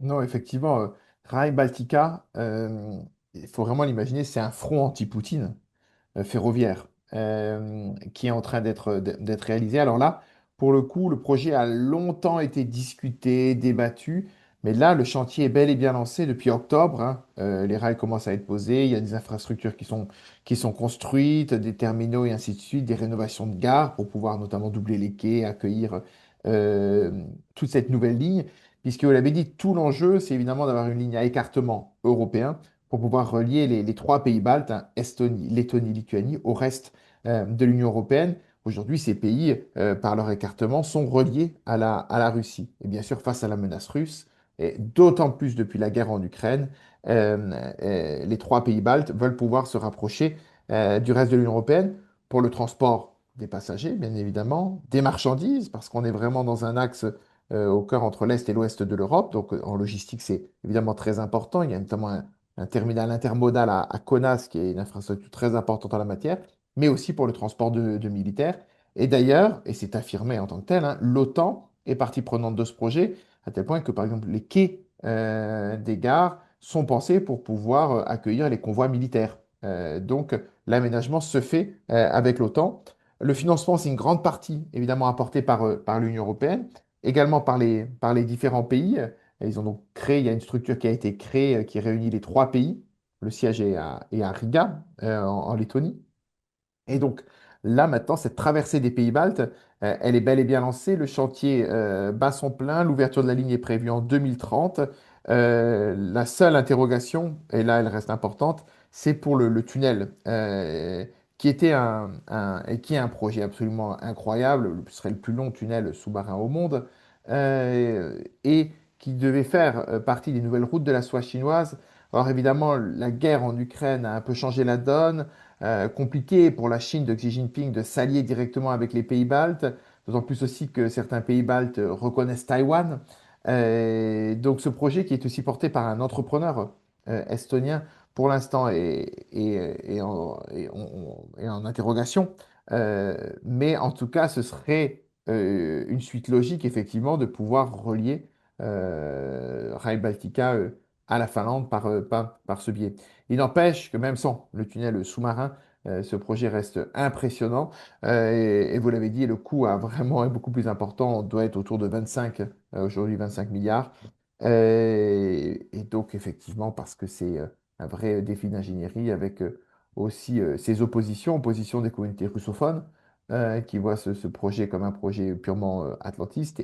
Non, effectivement, Rail Baltica, il faut vraiment l'imaginer, c'est un front anti-Poutine ferroviaire qui est en train d'être réalisé. Alors là, pour le coup, le projet a longtemps été discuté, débattu, mais là, le chantier est bel et bien lancé depuis octobre, hein. Les rails commencent à être posés, il y a des infrastructures qui sont construites, des terminaux et ainsi de suite, des rénovations de gares pour pouvoir notamment doubler les quais, accueillir euh, toute cette nouvelle ligne. Puisque vous l'avez dit, tout l'enjeu, c'est évidemment d'avoir une ligne à écartement européen pour pouvoir relier les trois pays baltes, hein, Estonie, Lettonie, Lituanie, au reste de l'Union européenne. Aujourd'hui, ces pays, par leur écartement, sont reliés à la Russie. Et bien sûr, face à la menace russe, et d'autant plus depuis la guerre en Ukraine, les trois pays baltes veulent pouvoir se rapprocher du reste de l'Union européenne pour le transport des passagers, bien évidemment, des marchandises, parce qu'on est vraiment dans un axe au cœur entre l'Est et l'Ouest de l'Europe. Donc, en logistique, c'est évidemment très important. Il y a notamment un terminal intermodal à Kaunas, qui est une infrastructure très importante en la matière, mais aussi pour le transport de militaires. Et d'ailleurs, et c'est affirmé en tant que tel, hein, l'OTAN est partie prenante de ce projet, à tel point que, par exemple, les quais des gares sont pensés pour pouvoir accueillir les convois militaires. Donc, l'aménagement se fait avec l'OTAN. Le financement, c'est une grande partie, évidemment, apportée par l'Union européenne, également par les différents pays. Et ils ont donc créé, il y a une structure qui a été créée qui réunit les trois pays. Le siège est à Riga, en Lettonie. Et donc là, maintenant, cette traversée des pays baltes, elle est bel et bien lancée. Le chantier bat son plein. L'ouverture de la ligne est prévue en 2030. La seule interrogation, et là, elle reste importante, c'est pour le tunnel, qui était et qui est un projet absolument incroyable. Ce serait le plus long tunnel sous-marin au monde, et qui devait faire partie des nouvelles routes de la soie chinoise. Alors évidemment, la guerre en Ukraine a un peu changé la donne. Compliqué pour la Chine de Xi Jinping de s'allier directement avec les pays baltes, d'autant plus aussi que certains pays baltes reconnaissent Taïwan. Donc ce projet qui est aussi porté par un entrepreneur estonien, pour l'instant est en interrogation. Mais en tout cas, ce serait une suite logique, effectivement, de pouvoir relier Rail Baltica à la Finlande par ce biais. Il n'empêche que même sans le tunnel sous-marin, ce projet reste impressionnant. Et vous l'avez dit, le coût a vraiment est beaucoup plus important. On doit être autour de 25, aujourd'hui 25 milliards. Et donc, effectivement, parce que c'est un vrai défi d'ingénierie avec aussi ces oppositions des communautés russophones qui voient ce projet comme un projet purement atlantiste.